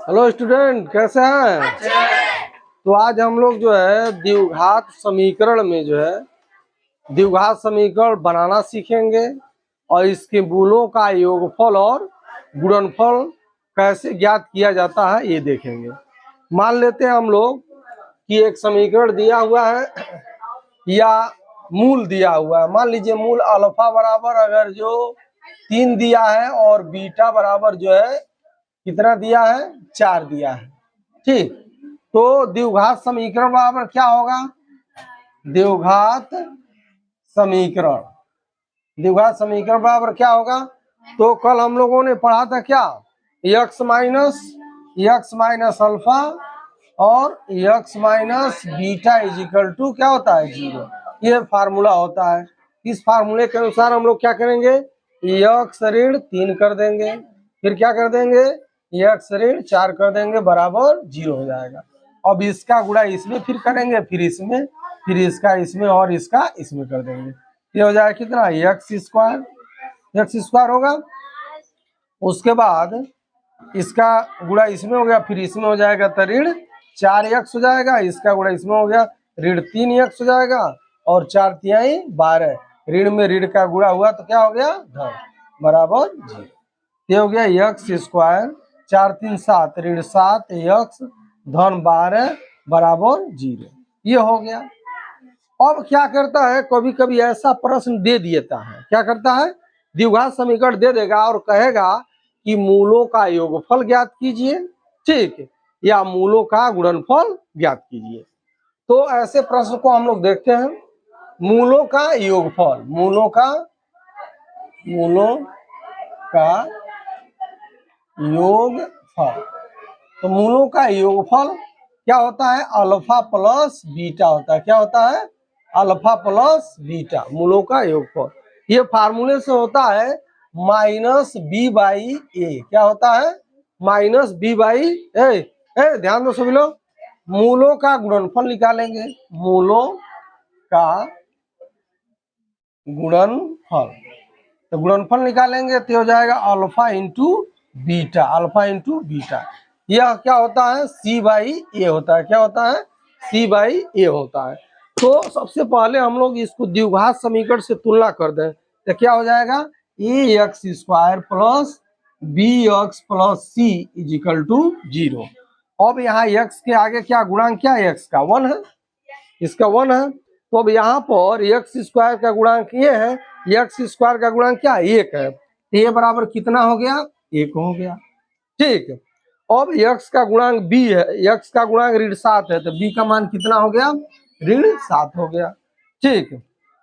Hello student, कैसे हैं? तो आज हम लोग जो है द्विघात समीकरण में जो है द्विघात समीकरण बनाना सीखेंगे और इसके मूलों का योगफल और गुणनफल कैसे ज्ञात किया जाता है ये देखेंगे। मान लेते हैं हम लोग कि एक समीकरण दिया हुआ है या मूल दिया हुआ है। मान लीजिए मूल अल्फा बराबर अगर जो 3 दिया है और बीटा बराबर जो है कितना दिया है, 4 दिया है। ठीक, तो द्विघात समीकरण बराबर क्या होगा? द्विघात समीकरण द्विघात समीकरण बराबर क्या होगा? तो कल हम लोगों ने पढ़ा था क्या, x माइनस अल्फा और x minus beta is equal to क्या होता है, 0। ये फार्मूला होता है। इस फार्मूले के अनुसार हम लोग क्या करेंगे, x ऋण 3 कर देंगे, फिर क्या कर देंगे, x ऋण 4 कर देंगे, बराबर 0 हो जाएगा। अब इसका गुणा इसमें फिर करेंगे, फिर इसमें, फिर इसका इसमें और इसका इसमें कर देंगे। ये हो जाएगा कितना, एक्स स्क्वायर होगा। उसके बाद इसका गुणा इसमें हो गया, फिर इसमें हो जाएगा तो ऋण 4x हो जाएगा। इसका गुणा इसमें हो गया, ऋण 3x हो जाएगा और 4 तिहाई 12। ऋण में ऋण का गुणा हुआ तो क्या हो गया, धन, बराबर 0। ये हो गया एक्स स्क्वायर, 4 3 7 ऋण 7 एक्स धन 12 बराबर 0। ये हो गया। अब क्या करता है, कभी कभी ऐसा प्रश्न दे देता है, क्या करता है, द्विघात समीकरण दे देगा और कहेगा कि मूलों का योगफल ज्ञात कीजिए, ठीक, या मूलों का गुणनफल ज्ञात कीजिए। तो ऐसे प्रश्न को हम लोग देखते हैं। मूलों का योगफल, मूलों का योगफल। तो मूलों का योगफल क्या होता है, अल्फा प्लस बीटा होता है। क्या होता है, अल्फा प्लस बीटा, मूलों का योगफल। ये फार्मूले से होता है माइनस बी बाई ए। क्या होता है, माइनस बी बाई ए। ध्यान दो सभी लोग, मूलों का गुणनफल निकालेंगे, मूलों का गुणनफल। तो गुणनफल निकालेंगे तो हो जाएगा alpha into beta, alpha into beta. यह क्या होता है, सी बाई ए होता है। क्या होता है, सी बाई ए होता है। तो सबसे पहले हम लोग इसको द्विघात समीकरण से तुलना कर दें तो क्या हो जाएगा, A X square plus B X plus C is equal to 0। अब यहाँ एक्स के आगे क्या गुणांक, क्या एक्स का 1 है, इसका 1 है। तो अब यहाँ पर एक्स स्क्वायर का गुणांक ये है, एक्स स्क्वायर का गुणांक क्या, 1 है। ये बराबर कितना हो गया, 1 हो गया। ठीक, अब x का गुणांक b है, x का गुणांक ऋण 7 है, तो b का मान कितना हो गया, ऋण 7 हो गया। ठीक,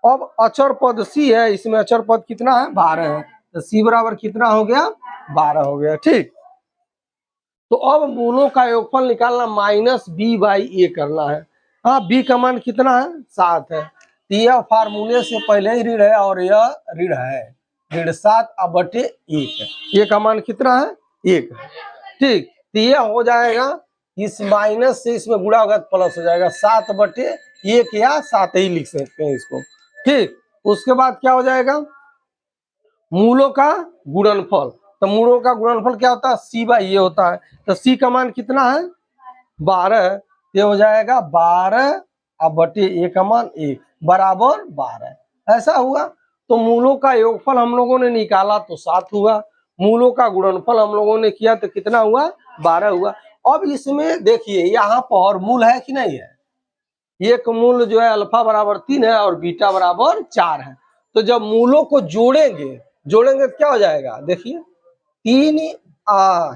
अब अचर पद c है, इसमें अचर पद कितना है, 12 है, तो c बराबर कितना हो गया, 12 हो गया। ठीक, तो अब मूलों का योगफल निकालना, माइनस बी बाई ए करना है। हाँ, b का मान कितना है, 7 है। तो यह फार्मूले से पहले ही ऋण है और यह ऋण है, ऋण 7 अब बटे 1 है। ये का मान कितना है, 1 है। ठीक, तो ये हो जाएगा, इस माइनस से इसमें गुणा होगा तो प्लस हो जाएगा, 7 बटे 1 या 7 ही लिख सकते हैं इसको। ठीक, उसके बाद क्या हो जाएगा, मूलों का गुणनफल। तो मूलों का गुणनफल क्या होता है, सी बाई ये होता है। तो सी का मान कितना है, 12। ये हो जाएगा 12 अब बटे ए का मान 1 बराबर 12। ऐसा हुआ। तो मूलों का योगफल हम लोगों ने निकाला तो 7 हुआ, मूलों का गुणनफल हम लोगों ने किया तो कितना हुआ, 12 हुआ। अब इसमें देखिए यहाँ पर मूल है कि नहीं है, एक मूल जो है अल्फा बराबर 3 है और बीटा बराबर 4 है। तो जब मूलों को जोड़ेंगे तो क्या हो जाएगा, देखिए 3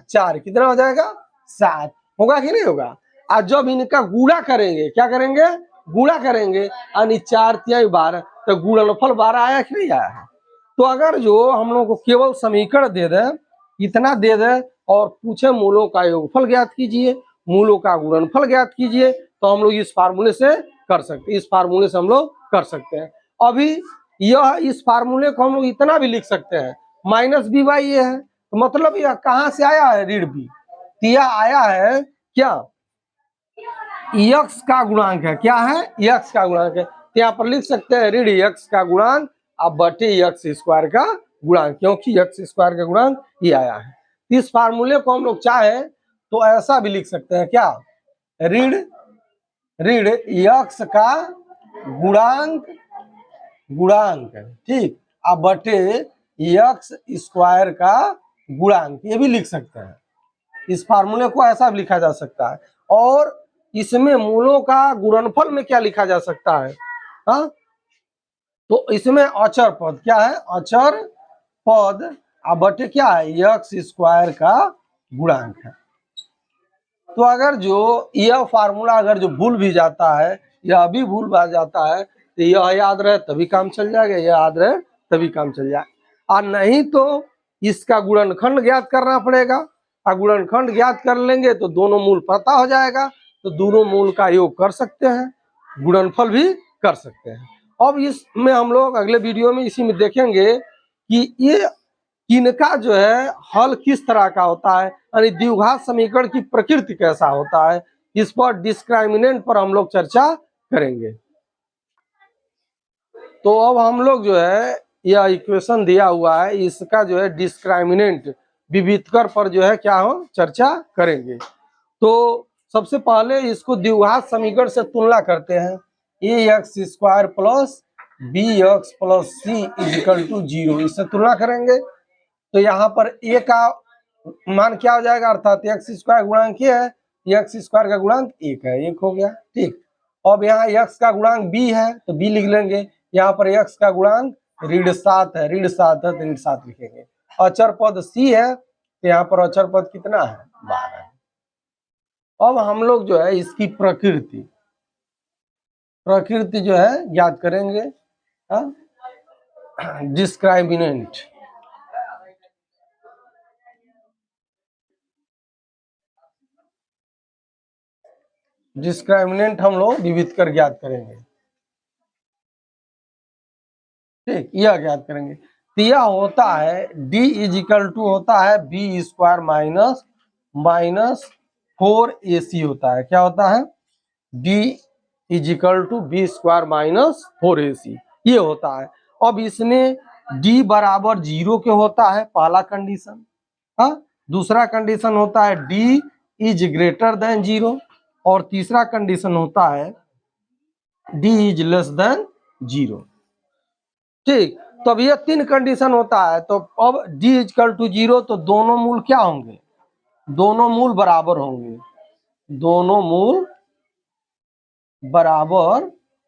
4 कितना हो जाएगा, 7 होगा कि नहीं होगा। और जब इनका गुणा करेंगे, क्या करेंगे, गुणा करेंगे, यानी 4 तिहाई 12, तो गुणनफल 12 आया कि नहीं आया है। तो अगर जो हम लोग को केवल समीकरण दे दे, इतना दे दे और पूछे मूलों का योगफल ज्ञात कीजिए, मूलों का गुणनफल ज्ञात कीजिए, तो हम लोग इस फार्मूले से कर सकते हैं, इस फार्मूले से हम लोग कर सकते हैं। अभी यह इस फार्मूले को हम लोग इतना भी लिख सकते हैं, माइनस बी बाई ए है, तो मतलब यह कहां से आया है, ऋण बी। यह आया है क्या, यक्स का गुणांक है, क्या है, यक्स का गुणांक है। तो यहाँ पर लिख सकते हैं ऋण यक्स का गुणांक अब बटे यक्स स्क्वायर का गुणांक, क्योंकि यक्स स्क्वायर का गुणांक ये आया है। इस फार्मूले को हम लोग चाहे तो ऐसा भी लिख सकते हैं क्या, ऋण ऋण यक्स का गुणांक गुणांक, ठीक, अब बटे यक्स स्क्वायर का गुणांक, ये भी लिख सकते हैं। इस फार्मूले को ऐसा भी लिखा जा सकता है। और इसमें मूलों का गुणनफल में क्या लिखा जा सकता है, हाँ, तो इसमें अचर पद क्या है, अचर पद अब बटे क्या है, यक्स स्क्वायर का गुणांक है। तो अगर जो यह फार्मूला अगर जो भूल भी जाता है, यह भी भूल भा जाता है, तो यह याद रहे तभी काम चल जाएगा, यह याद रहे तभी काम चल जाएगा। और नहीं तो इसका गुणनखंड ज्ञात करना पड़ेगा, और गुणनखंड ज्ञात कर लेंगे तो दोनों मूल पता हो जाएगा, तो दोनों मूल का योग कर सकते हैं, गुणनफल भी कर सकते हैं। अब इसमें हम लोग अगले वीडियो में इसी में देखेंगे कि ये इनका जो है हल किस तरह का होता है, यानी द्विघात समीकरण की प्रकृति कैसा होता है, इस पर डिस्क्रिमिनेंट पर हम लोग चर्चा करेंगे। तो अब हम लोग जो है यह इक्वेशन दिया हुआ है, इसका जो है डिस्क्रिमिनेंट विविधकर पर जो है क्या हो चर्चा करेंगे। तो सबसे पहले इसको द्विघात समीकरण से तुलना करते हैं, A X square plus B X plus C is equal to 0, इससे तुलना करेंगे। तो यहाँ पर ए का मान क्या हो जाएगा, अर्थात एक्स स्क्वायर गुणांक ये है, एक्स स्क्वायर का गुणांक 1 है, 1 हो गया, ठीक। अब यहाँ एक्स का गुणांक बी है तो बी लिख लेंगे, यहाँ पर एक्स का गुणांक ऋण 7 है, ऋण 7 है तो ऋण 7 लिखेंगे। अचर पद सी है तो यहाँ पर अचर पद कितना है, 12 है। अब हम लोग जो है इसकी प्रकृति जो है ज्ञात करेंगे, डिस्क्रिमिनेंट हम लोग विविध कर ज्ञात करेंगे, ठीक, यह ज्ञात करेंगे। तो यह होता है डी इजिकल टू होता है बी स्क्वायर माइनस 4ac होता है, क्या होता है, D is equal to b square minus 4ac ये होता है। अब इसमें डी बराबर 0 के होता है पहला कंडीशन, हाँ, दूसरा कंडीशन होता है डी इज ग्रेटर देन 0, और तीसरा कंडीशन होता है डी इज लेस देन 0, ठीक। तो अब ये 3 कंडीशन होता है। तो अब डी इजकल टू 0 तो दोनों मूल क्या होंगे, दोनों मूल बराबर होंगे, दोनों मूल बराबर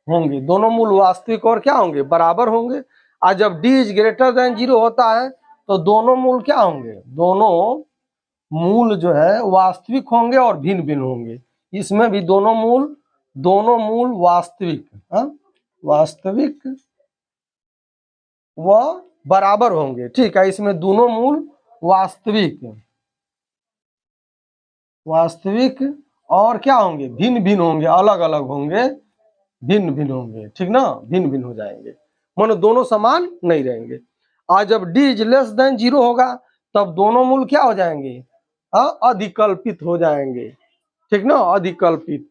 होंगे, दोनों मूल वास्तविक और क्या होंगे, बराबर होंगे। और जब डी इज ग्रेटर देन 0 होता है तो दोनों मूल क्या होंगे, दोनों मूल जो है वास्तविक होंगे और भिन्न भिन्न होंगे। इसमें भी दोनों मूल वास्तविक, वास्तविक व बराबर होंगे, ठीक है। इसमें दोनों मूल वास्तविक और क्या होंगे, भिन्न भिन्न होंगे, अलग अलग होंगे, भिन्न भिन्न होंगे, ठीक ना, भिन्न भिन्न हो जाएंगे, मानो दोनों समान नहीं रहेंगे। आज जब डी इज लेस देन 0 होगा तब दोनों मूल क्या हो जाएंगे, अधिकल्पित हो जाएंगे, ठीक ना, अधिकल्पित,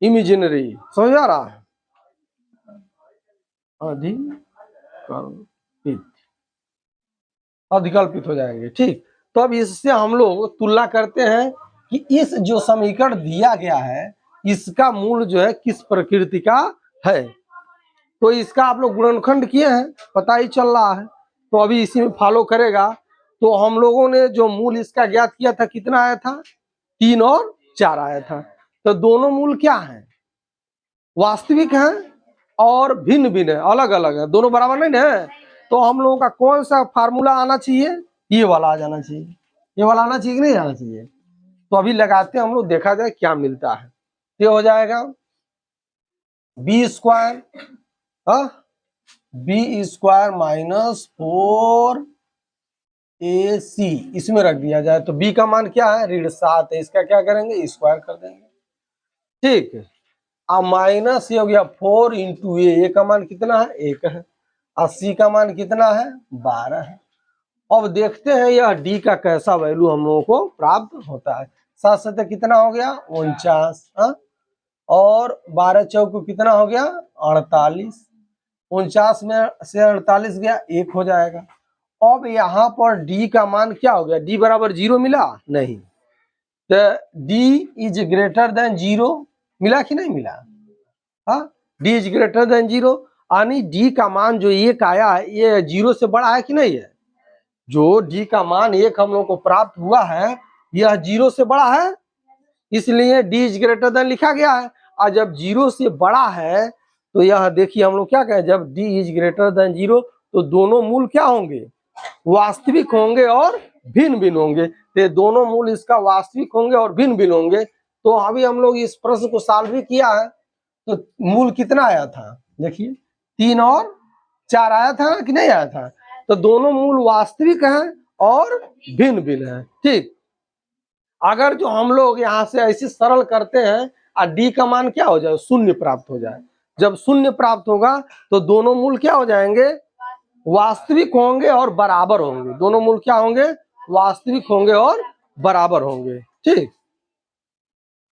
इमेजिनरी, समझ आ रहा है, अधिकल्पित हो जाएंगे, ठीक। तो अब इससे हम लोग तुलना करते हैं कि इस जो समीकरण दिया गया है इसका मूल जो है किस प्रकृति का है। तो इसका आप लोग गुणनखंड किए हैं, पता ही चल रहा है, तो अभी इसी में फॉलो करेगा। तो हम लोगों ने जो मूल इसका ज्ञात किया था कितना आया था, 3 और 4 आया था। तो दोनों मूल क्या है, वास्तविक हैं और भिन्न भिन्न है, अलग अलग है, दोनों बराबर नहीं है। तो हम लोगों का कौन सा फार्मूला आना चाहिए, ये वाला आ जाना चाहिए, ये वाला आना चाहिए कि नहीं आना चाहिए। तो अभी लगाते हैं हम लोग, देखा जाए क्या मिलता है। ये हो जाएगा बी स्क्वायर माइनस 4ac इसमें रख दिया जाए तो b का मान क्या है, ऋण 7 है, इसका क्या करेंगे, स्क्वायर कर देंगे, ठीक है। अब माइनस ये हो गया 4 इंटू ए का मान कितना है, 1 है, और सी का मान कितना है, 12 है। अब देखते हैं यह डी का कैसा वैल्यू हम लोगों को प्राप्त होता है। 7 7 कितना हो गया, 49, और 12 चौक कितना हो गया, 48, 49 में से 48 गया, 1 हो जाएगा। अब यहाँ पर डी का मान क्या हो गया, डी बराबर 0 मिला नहीं, तो डी इज ग्रेटर देन 0, मिला कि नहीं मिला? हाँ, डी इज ग्रेटर देन 0, यानी डी का मान जो 1 आया है ये 0 से बड़ा है कि नहीं है? जो डी का मान 1 हम लोग को प्राप्त हुआ है यह 0 से बड़ा है, इसलिए डी इज ग्रेटर देन लिखा गया है। और जब 0 से बड़ा है तो यह देखिए हम लोग क्या कहें, जब डी इज ग्रेटर देन 0 तो दोनों मूल क्या होंगे? वास्तविक होंगे और भिन्न भिन्न होंगे। तो दोनों मूल इसका वास्तविक होंगे और भिन्न भिन्न होंगे। तो अभी हम लोग इस प्रश्न को सॉल्व भी किया है, तो मूल कितना आया था? देखिए 3 और 4 आया था कि नहीं आया था? तो दोनों मूल वास्तविक हैं और भिन्न भिन्न हैं। ठीक, अगर जो हम लोग यहाँ से ऐसे सरल करते हैं और डी का मान क्या हो जाए? 0 प्राप्त हो जाए। जब 0 प्राप्त होगा तो दोनों मूल क्या हो जाएंगे? वास्तविक होंगे और बराबर होंगे। दोनों मूल क्या होंगे? वास्तविक होंगे और बराबर होंगे। ठीक।